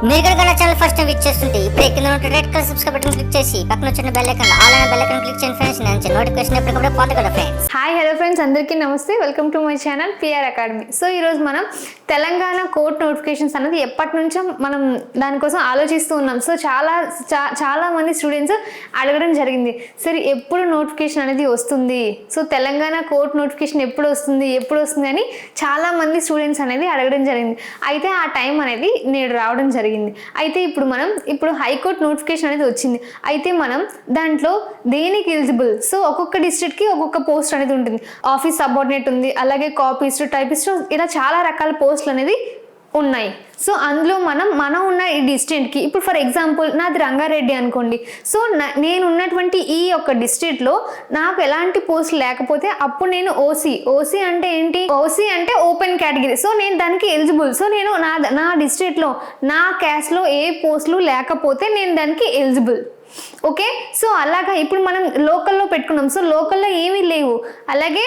మీరు కనుక నా ఛానల్ ఫస్ట్ టైం విజిట్ చేస్తుంటే ఇప్పుడు కింద ఉన్న red colour subscribe button click చేసి పక్కన వచ్చిన బెల్ ఐకాన్ ఆల్ అనే బెల్ ఐకాన్ క్లిక్ చేయండి ఫ్రెండ్స్. నేను నోటిఫికేషన్ ఎప్పటికప్పుడు పొందగలరు ఫ్రెండ్స్. హాయ్ హలో ఫ్రెండ్స్, అందరికీ నమస్తే. Welcome to my channel PR academy. So ఈరోజు మనం తెలంగాణ కోర్ట్ నోటిఫికేషన్స్ అనేది ఎప్పటి నుంచో మనం దానికోసం ఆలోచిస్తూ ఉన్నాం. సో చాలా మంది స్టూడెంట్స్ అడగడం జరిగింది, సరే ఎప్పుడు నోటిఫికేషన్ అనేది వస్తుంది, సో తెలంగాణ కోర్ట్ నోటిఫికేషన్ ఎప్పుడు వస్తుంది అని చాలా మంది స్టూడెంట్స్ అనేది అడగడం జరిగింది. అయితే ఆ టైం అనేది నేడు రావడం జరిగింది. అయితే ఇప్పుడు హైకోర్టు నోటిఫికేషన్ అనేది వచ్చింది. అయితే మనం దాంట్లో దేనికి ఎలిజిబుల్, సో ఒక్కొక్క డిస్ట్రిక్ట్కి ఒక్కొక్క పోస్ట్ అనేది ఉంటుంది. ఆఫీస్ సబార్డినేట్ ఉంది, అలాగే కాపీస్ట్, టైపిస్ట్, ఇలా చాలా రకాల పోస్టులు అనేది ఉన్నాయి. సో అందులో మనం ఉన్న ఈ డిస్ట్రిక్ట్కి, ఇప్పుడు ఫర్ ఎగ్జాంపుల్ నాది రంగారెడ్డి అనుకోండి. సో నేను ఉన్నటువంటి ఈ యొక్క డిస్ట్రిక్ట్లో నాకు ఎలాంటి పోస్ట్ లేకపోతే అప్పుడు నేను ఓసీ అంటే ఏంటి, ఓసీ అంటే ఓపెన్ కేటగిరీ. సో నేను దానికి ఎలిజిబుల్. సో నేను నా డిస్ట్రిక్ట్లో నా క్యాస్ట్లో ఏ పోస్టులు లేకపోతే నేను దానికి ఎలిజిబుల్. ఓకే, సో అలాగా ఇప్పుడు మనం లోకల్లో పెట్టుకున్నాం. సో లోకల్లో ఏమీ లేవు, అలాగే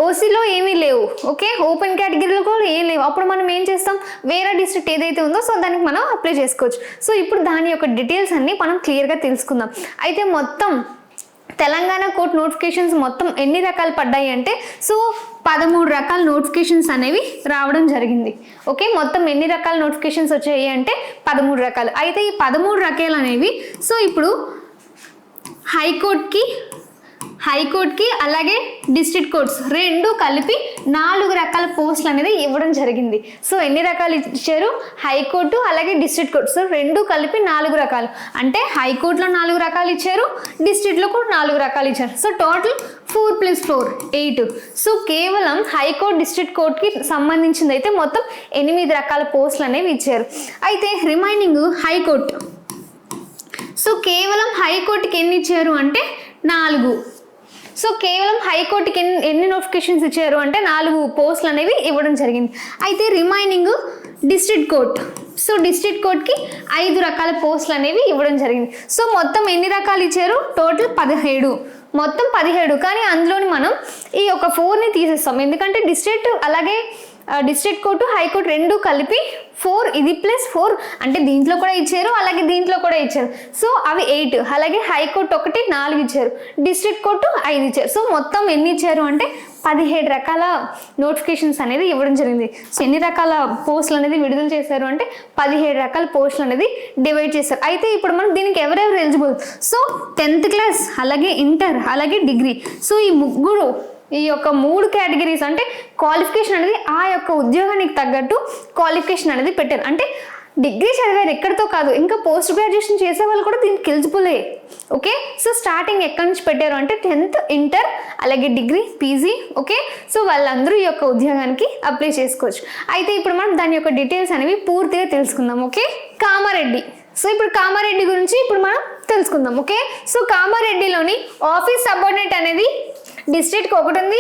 ఓసీలో ఏమీ లేవు. ఓకే, ఓపెన్ కేటగిరీలో కూడా ఏం లేవు. అప్పుడు మనం ఏం చేస్తాం, వేరే డిస్ట్రిక్ట్ ఏదైతే ఉందో సో దానికి మనం అప్లై చేసుకోవచ్చు. సో ఇప్పుడు దాని యొక్క డీటెయిల్స్ అన్ని మనం క్లియర్గా తెలుసుకుందాం. అయితే మొత్తం తెలంగాణ కోర్ట్ నోటిఫికేషన్స్ మొత్తం ఎన్ని రకాలు పడ్డాయి అంటే, సో 13 రకాల నోటిఫికేషన్స్ అనేవి రావడం జరిగింది. ఓకే, మొత్తం ఎన్ని రకాల నోటిఫికేషన్స్ వచ్చాయి అంటే 13 రకాలు. అయితే ఈ 13 రకాలు అనేవి సో ఇప్పుడు హైకోర్టుకి అలాగే డిస్ట్రిక్ట్ కోర్ట్స్ రెండు కలిపి 4 రకాల పోస్టులు అనేది ఇవ్వడం జరిగింది. సో ఎన్ని రకాలు ఇచ్చారు, హైకోర్టు అలాగే డిస్ట్రిక్ట్ కోర్టు, సో రెండు కలిపి 4 రకాలు. అంటే హైకోర్టులో 4 రకాలు ఇచ్చారు, డిస్ట్రిక్ట్లో కూడా 4 రకాలు ఇచ్చారు. So total 4 + 4 8. సో కేవలం హైకోర్టు డిస్ట్రిక్ట్ కోర్టుకి సంబంధించింది అయితే మొత్తం 8 రకాల పోస్టులు అనేవి ఇచ్చారు. అయితే రిమైనింగ్ హైకోర్టు, సో కేవలం హైకోర్టుకి ఎన్ని ఇచ్చారు అంటే 4. సో కేవలం హైకోర్టుకి ఎన్ని నోటిఫికేషన్స్ ఇచ్చారు అంటే 4 పోస్టులు అనేవి ఇవ్వడం జరిగింది. అయితే remaining district court, so district కోర్ట్కి 5 రకాల పోస్టులు అనేవి ఇవ్వడం జరిగింది. సో మొత్తం ఎన్ని రకాలు ఇచ్చారు, టోటల్ 17, మొత్తం 17. కానీ అందులోని మనం ఈ యొక్క 4ని తీసేస్తాం, ఎందుకంటే డిస్ట్రిక్ట్ అలాగే డిస్ట్రిక్ట్ కోర్టు హైకోర్టు రెండు కలిపి 4, ఇది +4 అంటే దీంట్లో కూడా ఇచ్చారు, అలాగే దీంట్లో కూడా ఇచ్చారు. సో అవి 8. అలాగే హైకోర్టు ఒకటి 4 ఇచ్చారు, డిస్ట్రిక్ట్ కోర్టు 5 ఇచ్చారు. సో మొత్తం ఎన్ని ఇచ్చారు అంటే 17 రకాల నోటిఫికేషన్స్ అనేది ఇవ్వడం జరిగింది. సో ఎన్ని రకాల పోస్టులు అనేది విడుదల చేశారు అంటే 17 రకాల పోస్టులు అనేది డివైడ్ చేశారు. అయితే ఇప్పుడు మనం దీనికి ఎవరెవరు ఎలిజిబుల్, సో 10th క్లాస్, అలాగే ఇంటర్, అలాగే డిగ్రీ. సో ఈ యొక్క 3 కేటగిరీస్ అంటే క్వాలిఫికేషన్ అనేది ఆ యొక్క ఉద్యోగానికి తగ్గట్టు క్వాలిఫికేషన్ అనేది పెట్టారు. అంటే డిగ్రీ చదివారు ఎక్కడితో కాదు, ఇంకా పోస్ట్ గ్రాడ్యుయేషన్ చేసే వాళ్ళు కూడా దీనికి ఎలిజిబులే. ఓకే, సో స్టార్టింగ్ ఎక్కడి నుంచి పెట్టారు అంటే 10th, ఇంటర్, అలాగే డిగ్రీ, పీజీ. ఓకే, సో వాళ్ళందరూ ఈ యొక్క ఉద్యోగానికి అప్లై చేసుకోవచ్చు. అయితే ఇప్పుడు మనం దాని యొక్క డీటెయిల్స్ అనేవి పూర్తిగా తెలుసుకుందాం. ఓకే, కామారెడ్డి. సో ఇప్పుడు కామారెడ్డి గురించి ఇప్పుడు మనం తెలుసుకుందాం. ఓకే, సో కామారెడ్డిలోని ఆఫీస్ సబార్డినేట్ అనేది డిస్ట్రిక్ట్కి 1 ఉంది,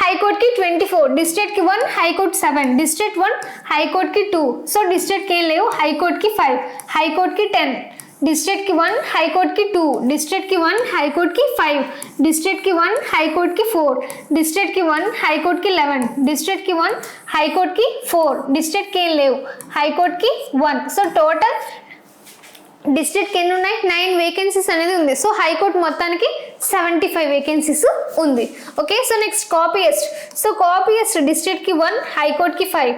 హైకోర్టుకి 24, డిస్ట్రిక్ట్కి 1, హైకోర్టు 7, డిస్ట్రిక్ట్ 1, హైకోర్టుకి 2. సో డిస్ట్రిక్ట్కి ఏం లేవు, హైకోర్టుకి 5, హైకోర్టుకి 10, డిస్ట్రిక్ట్కి 1, హైకోర్టుకి 2, డిస్ట్రిక్ట్కి 1, హైకోర్టుకి 5, డిస్ట్రిక్ట్కి 1, హైకోర్టుకి 4, డిస్ట్రిక్ట్కి 1, హైకోర్టుకి 11, డిస్ట్రిక్ట్కి 1, హైకోర్టుకి 4, డిస్ట్రిక్ట్కి ఏం లేవు, హైకోర్టుకి 1. సో టోటల్ డిస్ట్రిక్ట్కి ఎన్ని ఉన్నాయి, 9 వేకెన్సీస్ అనేది ఉంది. సో హైకోర్టు మొత్తానికి 75 వేకెన్సీస్ ఉంది. Okay, so next copyist. So copyist డిస్ట్రిక్ట్కి 1, హైకోర్టుకి 5,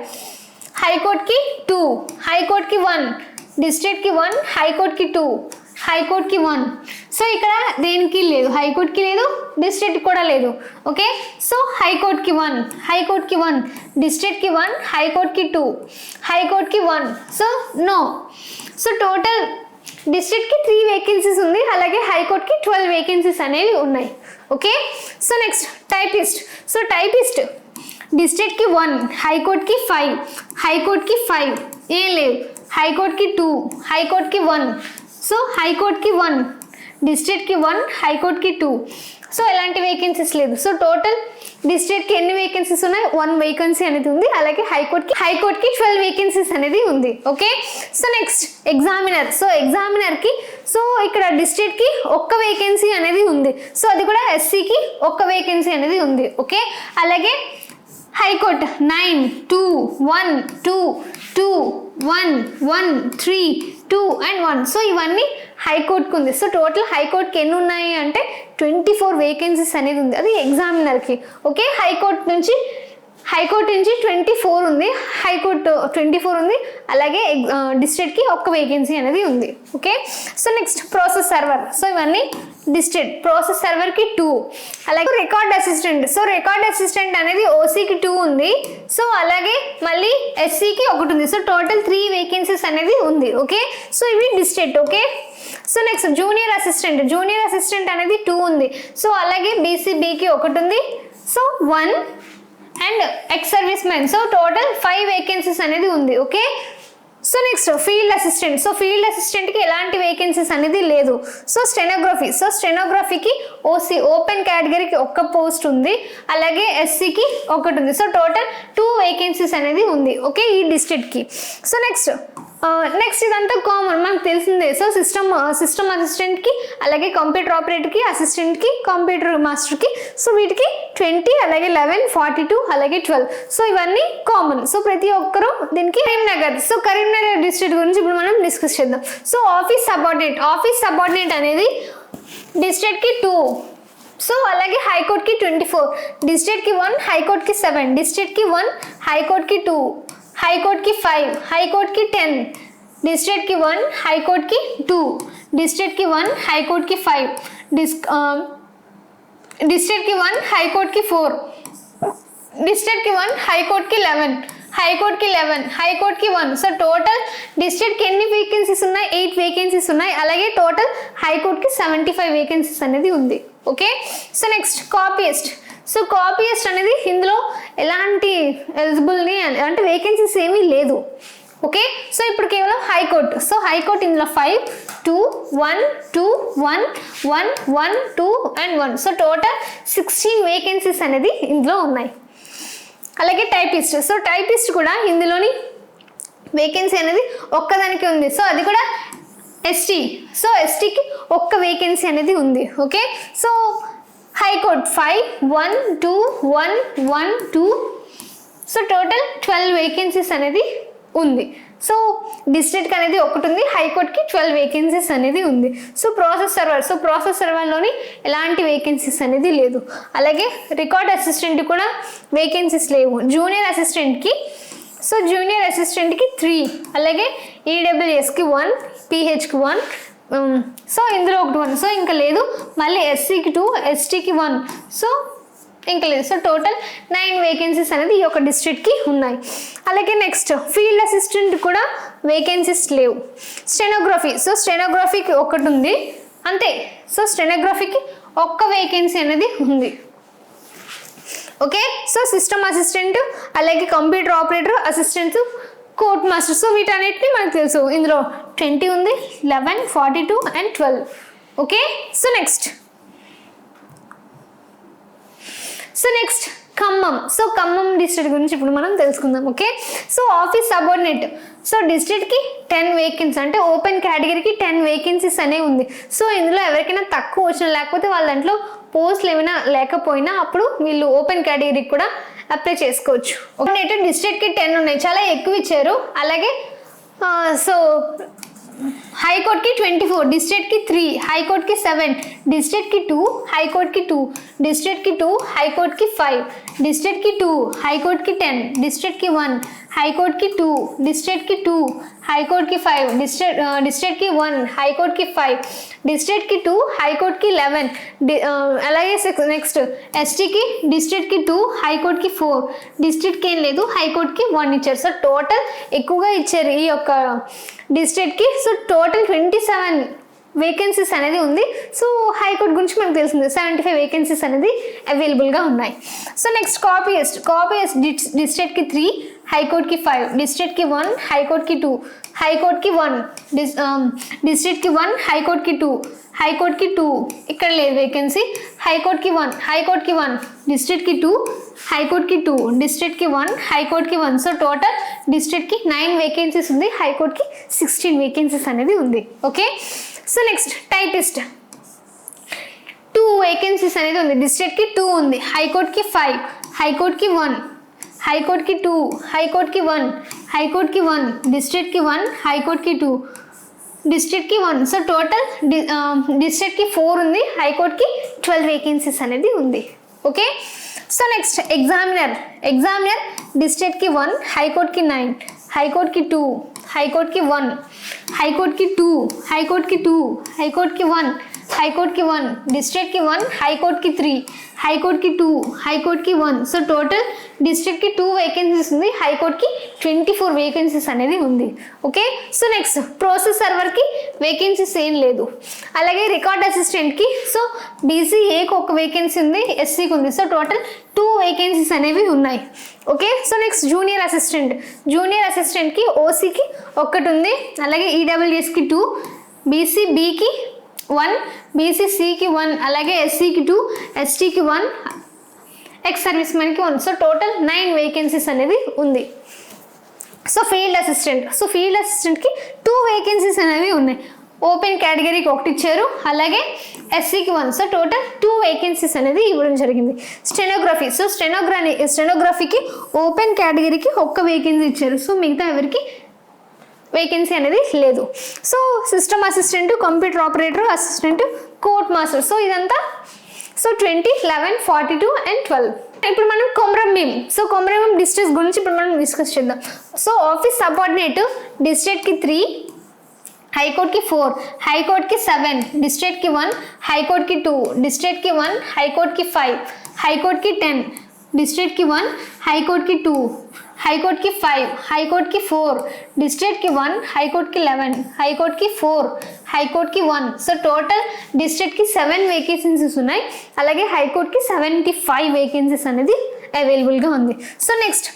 హైకోర్టుకి 2, హైకోర్టుకి 1, డిస్ట్రిక్ట్కి 1, హైకోర్టుకి 2, హైకోర్టుకి 1. సో ఇక్కడ దేనికి లేదు, హైకోర్టుకి లేదు, డిస్ట్రిక్ట్ కూడా లేదు. ఓకే, సో హైకోర్టుకి 1, హైకోర్టుకి 1, డిస్ట్రిక్ట్కి 1, హైకోర్టుకి 2, హైకోర్టుకి 1. So no. సో టోటల్ డిస్ట్రిక్ట్కి 3 వేకెన్సీస్ ఉంది, అలాగే హైకోర్టుకి 12 వేకెన్సీస్ అనేవి ఉన్నాయి. Okay, so next typist. So typist డిస్ట్రిక్ట్కి 1, హైకోర్టుకి 5, హైకోర్టుకి 5 ఏం లేవు, హైకోర్టుకి 2, హైకోర్టుకి 1. సో హైకోర్టుకి 1, డిస్ట్రిక్ట్కి 1, హైకోర్టుకి 2. సో ఎలాంటి వేకెన్సీస్ లేదు. సో టోటల్ డిస్ట్రిక్ట్కి ఎన్ని వేకెన్సీస్ ఉన్నాయి, 1 వేకెన్సీ అనేది ఉంది, అలాగే హైకోర్టుకి 12 వేకెన్సీస్ అనేది ఉంది. Okay, so next examiner. సో ఎగ్జామినర్కి సో ఇక్కడ డిస్ట్రిక్ట్కి 1 వేకెన్సీ అనేది ఉంది. సో అది కూడా ఎస్సీకి 1 వేకెన్సీ అనేది ఉంది. ఓకే, అలాగే హైకోర్టు 9, 2, 1, 2, 2 1 1 3 2 and 1. సో ఇవన్నీ హైకోర్టుకు ఉంది. సో టోటల్ హైకోర్టుకి ఎన్ని ఉన్నాయి అంటే 24 వేకెన్సీస్ అనేది ఉంది, అది ఎగ్జామినర్కి. ఓకే, హైకోర్టు నుంచి 24 ఉంది, హైకోర్టు 24 ఉంది, అలాగే డిస్ట్రిక్ట్కి ఒక్క వేకెన్సీ అనేది ఉంది. Okay, so next process server. So ఇవన్నీ డిస్ట్రిక్ట్. ప్రాసెస్ సర్వర్కి 2, అలాగే record assistant. So record assistant అనేది ఓసీకి 2 ఉంది. సో అలాగే మళ్ళీ ఎస్సీకి 1 ఉంది. సో టోటల్ 3 వేకెన్సీస్ అనేది ఉంది. ఓకే, సో ఇవి district. Okay, so next junior assistant అనేది 2 ఉంది. సో అలాగే బీసీబీకి 1 ఉంది. So 1 and ex servicemen. So total 5 vacancies అనేది ఉంది. Okay, so next field assistant. So field అసిస్టెంట్కి ఎలాంటి వేకెన్సీస్ అనేది లేదు. సో స్టెనోగ్రఫీకి ఓసీ ఓపెన్ కేటగిరీకి 1 పోస్ట్ ఉంది, అలాగే ఎస్సీకి 1 ఉంది. సో టోటల్ 2 వేకెన్సీస్ అనేది ఉంది. ఓకే, ఈ డిస్ట్రిక్ట్కి. సో నెక్స్ట్ ఇదంతా కామన్ మనకు తెలిసిందే. సో సిస్టమ్ అసిస్టెంట్కి, అలాగే కంప్యూటర్ ఆపరేటర్కి, అసిస్టెంట్కి, కంప్యూటర్ మాస్టర్కి. సో వీటికి 20, అలాగే 11, 42, అలాగే 12. సో ఇవన్నీ కామన్. సో ప్రతి ఒక్కరూ దీనికి కరీంనగర్ డిస్ట్రిక్ట్ గురించి ఇప్పుడు మనం డిస్కస్ చేద్దాం. సో ఆఫీస్ సబార్డినేట్ అనేది డిస్ట్రిక్ట్కి 2. సో అలాగే హైకోర్టుకి 24, డిస్ట్రిక్ట్కి 1, హైకోర్టుకి 7, డిస్ట్రిక్ట్కి 1, హైకోర్టుకి 2, హైకోర్టుకి 5, హైకోర్టుకి 10, డిస్ట్రిక్ట్కి 1, హైకోర్టుకి 2, డిస్ట్రిక్ట్కి 1, హైకోర్టుకి 5, డిస్ట్రిక్ట్కి 1, హైకోర్టుకి 4, డిస్ట్రిక్ట్కి 1, హైకోర్టుకి 11, హైకోర్టుకి 11, హైకోర్టుకి 1. సో టోటల్ డిస్ట్రిక్ట్కి ఎన్ని వేకెన్సీస్ ఉన్నాయి? 8 వేకెన్సీస్ ఉన్నాయి. అలాగే టోటల్ హైకోర్టుకి 75 వేకెన్సీస్ అనేది ఉంది. ఓకే, సో నెక్స్ట్ కాపీయిస్ట్ అనేది ఇందులో ఎలాంటి ఎలిజిబుల్ని అంటే వేకెన్సీస్ ఏమీ లేదు. ఓకే, సో ఇప్పుడు కేవలం హైకోర్టు. సో హైకోర్టు ఇందులో 5 2 1 2 1 1 1 2 and 1. సో టోటల్ 16 వేకెన్సీస్ అనేది ఇందులో ఉన్నాయి. అలాగే టైపిస్ట్ కూడా ఇందులోని వేకెన్సీ అనేది ఒక్కదానికి ఉంది. సో అది కూడా ఎస్టీ. సో ఎస్టీకి 1 వేకెన్సీ అనేది ఉంది. Okay, so high court 5 1 2 1 1 2. So total 12 vacancies అనేది ఉంది. సో డిస్ట్రిక్ట్ అనేది 1 ఉంది, హైకోర్టుకి 12 వేకెన్సీస్ అనేది ఉంది. సో ప్రాసెస్ సర్వర్లోని ఎలాంటి వేకెన్సీస్ అనేది లేదు. అలాగే రికార్డ్ అసిస్టెంట్ కూడా వేకెన్సీస్ లేవు. జూనియర్ అసిస్టెంట్కి 3, అలాగే ఈడబ్ల్యూఎస్కి 1, పిహెచ్కి 1. సో ఇందులో 1. సో ఇంకా లేదు. మళ్ళీ ఎస్సీకి 2, ఎస్టీకి 1. సో ఇంకా లేదు. సో టోటల్ 9 వేకెన్సీస్ అనేది ఈ యొక్క డిస్ట్రిక్ట్కి ఉన్నాయి. అలాగే నెక్స్ట్ ఫీల్డ్ అసిస్టెంట్ కూడా వేకెన్సీస్ లేవు. స్టెనోగ్రఫీకి 1 ఉంది అంతే. సో స్టెనోగ్రఫీకి 1 వేకెన్సీ అనేది ఉంది. ఓకే, సో సిస్టమ్ అసిస్టెంట్, అలాగే computer operator, assistant, court master. So వీటన్నిటిని మనకు తెలుసు. ఇందులో 20 ఉంది, 11, 42 and 12. Okay, so next Khammam district గురించి ఇప్పుడు మనం తెలుసుకుందాం. Okay, so office subordinate. So డిస్ట్రిక్ట్కి 10 వేకెన్సీ అంటే ఓపెన్ కేటగిరీకి 10 వేకెన్సీస్ అనేవి ఉంది. సో ఇందులో ఎవరికైనా తక్కువ వచ్చినా, లేకపోతే వాళ్ళ దాంట్లో పోస్టులు ఏమైనా లేకపోయినా అప్పుడు వీళ్ళు ఓపెన్ కేటగిరీకి కూడా అప్లై చేసుకోవచ్చు. డిస్ట్రిక్ట్కి 10 ఉన్నాయి, చాలా ఎక్కువ ఇచ్చారు. అలాగే సో హైకోర్టుకి 24, డిస్ట్రిక్ట్కి 3, హైకోర్టుకి 7, డిస్ట్రిక్ట్కి 2, హైకోర్టుకి 2, డిస్ట్రిక్ట్కి 2, హైకోర్టుకి 5, డిస్ట్రిక్ట్కి 2, హైకోర్టుకి 10, డిస్ట్రిక్ట్కి 1, హైకోర్టుకి 2, డిస్ట్రిక్ట్కి 2, హైకోర్టుకి 5, డిస్ట్రిక్ట్కి 1, హైకోర్టుకి 5, డిస్ట్రిక్ట్కి 2, హైకోర్టుకి 11. అలాగే నెక్స్ట్ ఎస్టీకి డిస్ట్రిక్ట్కి 2, హైకోర్టుకి 4, డిస్ట్రిక్ట్కి ఏం లేదు, హైకోర్టుకి 1 ఇచ్చారు. సో టోటల్ ఎక్కువగా ఇచ్చారు ఈ యొక్క డిస్ట్రిక్ట్కి. సో టోటల్ 27 వేకెన్సీస్ అనేది ఉంది. సో హైకోర్టు గురించి మనకు తెలిసింది 75 వేకెన్సీస్ అనేది అవైలబుల్గా ఉన్నాయి. సో నెక్స్ట్ కాపీయస్ట్ డిస్ట్రిక్ట్కి 3, హైకోర్టుకి 5, డిస్ట్రిక్ట్కి 1, హైకోర్టుకి 2, హైకోర్టుకి 1, డిస్ట్రిక్ట్కి 1, హైకోర్టుకి 2, హైకోర్టుకి 2, ఇక్కడ లేదు వేకెన్సీ, హైకోర్టుకి 1, డిస్ట్రిక్ట్కి 2, హైకోర్టుకి 2, డిస్ట్రిక్ట్కి 1, హైకోర్టుకి 1. సో టోటల్ డిస్ట్రిక్ట్కి 9 వేకెన్సీస్ ఉంది, హైకోర్టుకి 16 వేకెన్సీస్ అనేది ఉంది. Okay, so next typist 2 vacancies అనేది ఉంది. డిస్ట్రిక్ట్కి 2 ఉంది, హైకోర్టుకి 5, హైకోర్టుకి 1, హైకోర్టుకి 2, హైకోర్టుకి 1, హైకోర్టుకి 1, డిస్ట్రిక్ట్కి 1, హైకోర్టుకి 2, డిస్ట్రిక్ట్కి 1. సో టోటల్ డిస్ట్రిక్ట్కి 4 ఉంది, హైకోర్టుకి 12 వేకెన్సీస్ అనేది ఉంది. ఓకే, సో నెక్స్ట్ ఎగ్జామినర్ డిస్ట్రిక్ట్కి 1, హైకోర్టుకి 9, హైకోర్టుకి 2, హైకోర్టుకి 1, హైకోర్టుకి 2, హైకోర్టుకి 2, హైకోర్టుకి 1, హైకోర్టుకి 1, డిస్ట్రిక్ట్కి 1, హైకోర్టుకి 3, హైకోర్టుకి 2, హైకోర్టుకి 1. సో టోటల్ డిస్ట్రిక్ట్కి 2 వేకెన్సీస్ ఉంది, హైకోర్టుకి 24 వేకెన్సీస్ అనేది ఉంది. ఓకే, సో నెక్స్ట్ ప్రాసెస్ సర్వర్కి వేకెన్సీస్ ఏం లేదు. అలాగే రికార్డ్ అసిస్టెంట్కి సో బీసీఏకి ఒక వేకెన్సీ ఉంది, ఎస్సీకి ఉంది. సో టోటల్ 2 వేకెన్సీస్ అనేవి ఉన్నాయి. ఓకే, సో నెక్స్ట్ జూనియర్ అసిస్టెంట్కి ఓసీకి ఒకటి ఉంది, అలాగే ఈడబ్ల్యూఎస్కి 2, బీసీబీకి 1, బీసీసీకి 1, అలాగే ఎస్సీకి 2, ఎస్టీకి 1, ఎక్స్ సర్వీస్ మెన్కి 1. సో టోటల్ 9 వేకెన్సీస్ అనేది ఉంది. సో ఫీల్డ్ అసిస్టెంట్కి 2 వేకెన్సీస్ అనేవి ఉన్నాయి. ఓపెన్ కేటగిరీకి ఒకటి ఇచ్చారు, అలాగే ఎస్సీకి 1. సో టోటల్ 2 వేకెన్సీస్ అనేది ఇవ్వడం జరిగింది. స్టెనోగ్రఫీకి ఓపెన్ కేటగిరీకి ఒక్క వేకెన్సీ ఇచ్చారు. సో మిగతా ఎవరికి వేకెన్సీ అనేది లేదు. So system assistant, computer operator, assistant, court master. So ఇదంతా 20, 11, 42 and 12. ఇప్పుడు మనం కొమరంభీం డిస్ట్రిక్ట్స్ గురించి ఇప్పుడు మనం డిస్కస్ చేద్దాం. సో ఆఫీస్ సబార్డినేట్ డిస్ట్రిక్ట్కి 3, హైకోర్టుకి 4, హైకోర్టుకి 7, డిస్ట్రిక్ట్కి 1, హైకోర్టుకి 2, డిస్ట్రిక్ట్కి 1, హైకోర్టుకి 5, హైకోర్టుకి 10, డిస్ట్రిక్ట్కి 1, హైకోర్టుకి 2, హైకోర్టుకి 5, హైకోర్టుకి 4, డిస్ట్రిక్ట్కి 1, హైకోర్టుకి 11, హైకోర్టుకి 4, హైకోర్టుకి 1. సో టోటల్ డిస్ట్రిక్ట్కి 7 వేకెన్సీస్ ఉన్నాయి, అలాగే హైకోర్టుకి 75 వేకెన్సీస్ అనేది అవైలబుల్గా ఉంది. సో నెక్స్ట్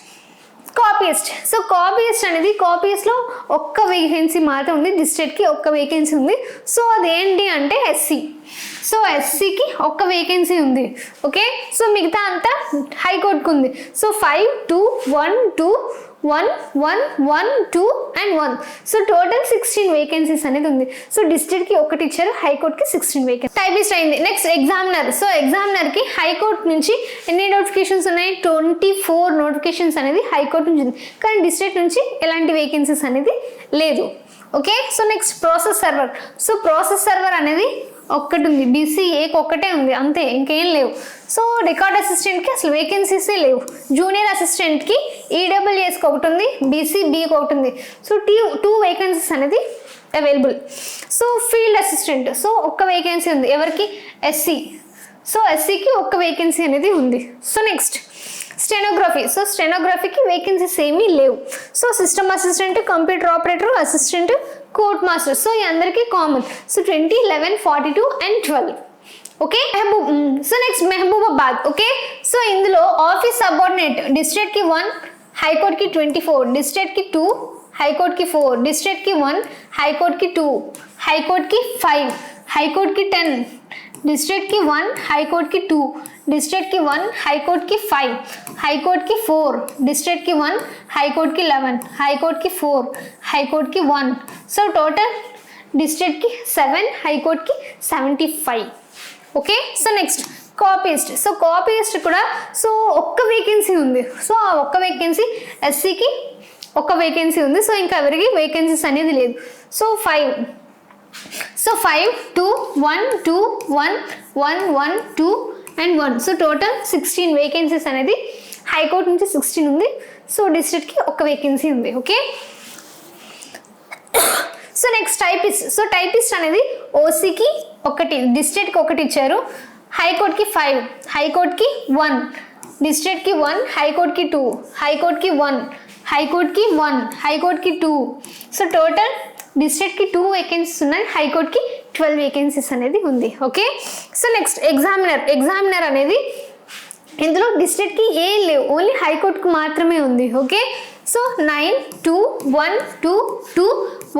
కాపీస్ట్లో ఒక్క వేకెన్సీ మాత్రం ఉంది, డిస్ట్రిక్ట్కి ఒక్క వేకెన్సీ ఉంది. సో అదేంటి అంటే ఎస్సీ. సో ఎస్సీకి ఒక్క వేకెన్సీ ఉంది. ఓకే, సో మిగతా అంతా హైకోర్టుకు ఉంది. So 5, 2, 1, 2, 1, 1, 1, 2 and 1. So total 16 vacancies అనేది ఉంది. సో డిస్ట్రిక్ట్కి ఒకటి ఇచ్చారు, హైకోర్టుకి 16 వేకెన్సీ. టైపిస్ట్ అయింది. Next examiner. సో ఎగ్జామినర్కి హైకోర్టు నుంచి ఎన్ని నోటిఫికేషన్స్ ఉన్నాయి? 24 నోటిఫికేషన్స్ అనేది హైకోర్టు నుంచి ఉంది, కానీ డిస్ట్రిక్ట్ నుంచి ఎలాంటి వేకెన్సీస్ అనేది లేదు. Okay, so next process server అనేది ఒక్కటి ఉంది, బీసీఏకి ఒక్కటే ఉంది, అంతే, ఇంకేం లేవు. సో రికార్డ్ అసిస్టెంట్కి అసలు వేకెన్సీసే లేవు. జూనియర్ అసిస్టెంట్కి ఈడబ్ల్యూఎస్కి ఒకటి ఉంది, బీసీబీకి ఒకటి ఉంది. సో 2 వేకెన్సీస్ అనేది available. So field assistant so ఒక్క వేకెన్సీ ఉంది, ఎవరికి? ఎస్సీ. సో ఎస్సీకి ఒక్క వేకెన్సీ అనేది ఉంది. సో నెక్స్ట్ స్టెనోగ్రఫీకి వేకెన్సీస్ ఏమీ లేవు. So system assistant, computer operator, assistant, court master. So ఈ అందరికీ common. So 20, 11, 42 and 12. Okay, so next Mahabubabad. Okay, so ఇందులో ఆఫీస్ సబార్డినేట్ డిస్ట్రిక్ట్కి 1, హైకోర్టుకి 24, డిస్ట్రిక్ట్కి 2, హైకోర్టుకి 4, డిస్ట్రిక్ట్కి 1, హైకోర్టుకి 2, హైకోర్టుకి 5, హైకోర్టుకి 10, డిస్ట్రిక్ట్కి 1, హైకోర్టుకి 2, డిస్ట్రిక్ట్కి 1, హైకోర్టుకి 5, హైకోర్టుకి 4, డిస్ట్రిక్ట్కి 1, హైకోర్టుకి 11, హైకోర్టుకి 4, హైకోర్టుకి 1. సో టోటల్ డిస్ట్రిక్ట్కి 7, హైకోర్టుకి 75. ఓకే, సో నెక్స్ట్ కాపీస్ట్ కూడా సో ఒక్క వేకెన్సీ ఉంది. సో ఆ ఒక్క వేకెన్సీ ఎస్సీకి ఒక్క వేకెన్సీ ఉంది. సో ఇంకా ఎవరికి వేకెన్సీస్ అనేది లేదు. So 5, 2, 1, 2, 1, 1, 1, 2 and 1. So total 16 vacancies అనేది హైకోర్టు నుంచి 16 ఉంది. సో డిస్ట్రిక్ట్కి ఒక్క వేకెన్సీ ఉంది. ఓకే, సో నెక్స్ట్ టైపిస్ట్ అనేది ఓసీకి ఒకటి, డిస్ట్రిక్ట్కి ఒకటి ఇచ్చారు, హైకోర్టుకి 5, హైకోర్టుకి 1, డిస్ట్రిక్ట్కి 1, హైకోర్టుకి 2, హైకోర్టుకి 1, హైకోర్టుకి 1, హైకోర్టుకి 2. సో టోటల్ డిస్ట్రిక్ట్కి 2 వేకెన్సీస్ ఉన్నాయి, హైకోర్టుకి 12 వేకెన్సీస్ అనేది ఉంది. ఓకే, సో నెక్స్ట్ ఎగ్జామినర్ అనేది ఇందులో డిస్ట్రిక్ట్కి ఏం లేవు, ఓన్లీ హైకోర్టుకు మాత్రమే ఉంది. Okay, so 9, 2, 1, 2, 2,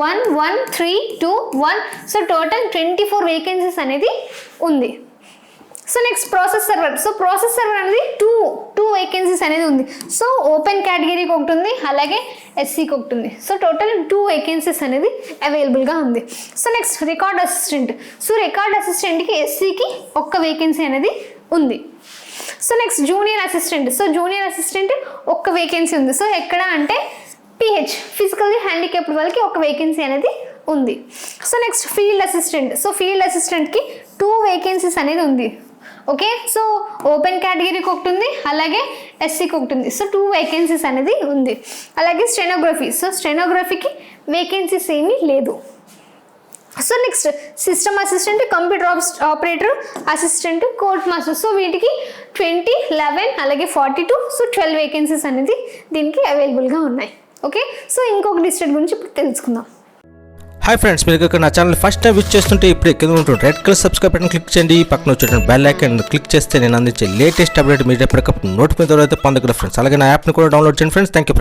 1, 1, 3, 2, 1. So total 24 vacancies అనేది ఉంది. సో నెక్స్ట్ ప్రాసెస్ సర్వర్ అనేది 2 వేకెన్సీస్ అనేది ఉంది. సో ఓపెన్ కేటగిరీకి ఒకటి ఉంది, అలాగే ఎస్సీకి ఒకటి ఉంది. సో టోటల్ 2 వేకెన్సీస్ అనేది అవైలబుల్గా ఉంది. సో నెక్స్ట్ రికార్డ్ అసిస్టెంట్కి ఎస్సీకి ఒక్క వేకెన్సీ అనేది ఉంది. So next junior assistant. So junior assistant ఒక్క వేకెన్సీ ఉంది. సో ఎక్కడ అంటే పిహెచ్ ఫిజికల్లీ హ్యాండిక్యాప్డ్ వాళ్ళకి ఒక వేకెన్సీ అనేది ఉంది. So next field assistant. So field అసిస్టెంట్కి 2 వేకెన్సీస్ అనేది ఉంది. ఓకే, సో ఓపెన్ కేటగిరీకి ఒకటి ఉంది, అలాగే ఎస్సీకి ఒకటి ఉంది. సో 2 వేకెన్సీస్ అనేది ఉంది. అలాగే స్టెనోగ్రఫీ. సో స్టెనోగ్రఫీకి వేకెన్సీస్ ఏమీ లేదు. So next system assistant, computer operator assistant, court master. So వీటికి 20, 11 అలాగే 42. సో 12 వేకెన్సీస్ అనేది దీనికి అవైలబుల్గా ఉన్నాయి. ఓకే, సో ఇంకొక డిస్ట్రిక్ట్ గురించి ఇప్పుడు తెలుసుకుందాం. హాయ్ ఫ్రెండ్స్, మీరు ఇక్కడ నా ఛానల్ ఫస్ట్ టైం విజిట్ చేస్తుంటే ఇప్పుడు కింద ఉంటుంది red colour subscribe button click చేయండి. పక్కన వచ్చేటువంటి బెల్ ఐకాన్ క్లిక్ చేస్తే నేను అందించే లేటెస్ట్ అప్డేట్ మీరు ఎప్పటికప్పుడు నోటిఫికేషన్ ద్వారా పొందగలరు ఫ్రెండ్స్. అలాగే నా యాప్ని కూడా డౌన్లోడ్ చేయండి ఫ్రెండ్స్. Thank you.